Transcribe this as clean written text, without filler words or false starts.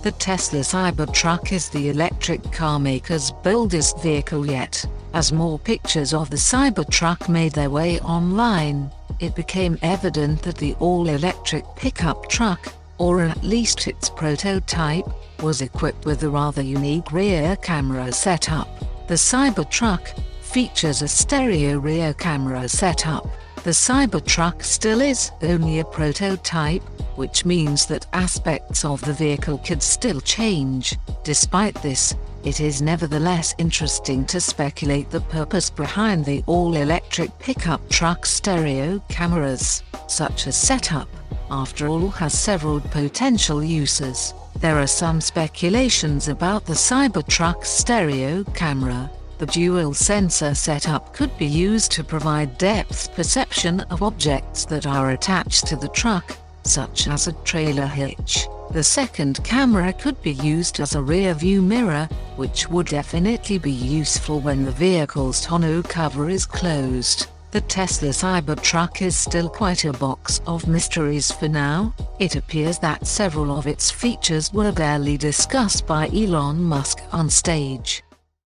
The Tesla Cybertruck is the electric car maker's boldest vehicle yet. As more pictures of the Cybertruck made their way online, it became evident that the all-electric pickup truck, or at least its prototype, was equipped with a rather unique rear camera setup. The Cybertruck features a stereo rear camera setup. The Cybertruck still is only a prototype, which means that aspects of the vehicle could still change. Despite this, it is nevertheless interesting to speculate the purpose behind the all-electric pickup truck stereo cameras. Such a setup, after all, has several potential uses. There are some speculations about the Cybertruck's stereo camera. The dual sensor setup could be used to provide depth perception of objects that are attached to the truck, such as a trailer hitch. The second camera could be used as a rear-view mirror, which would definitely be useful when the vehicle's tonneau cover is closed. The Tesla Cybertruck is still quite a box of mysteries for now. It appears that several of its features were barely discussed by Elon Musk on stage.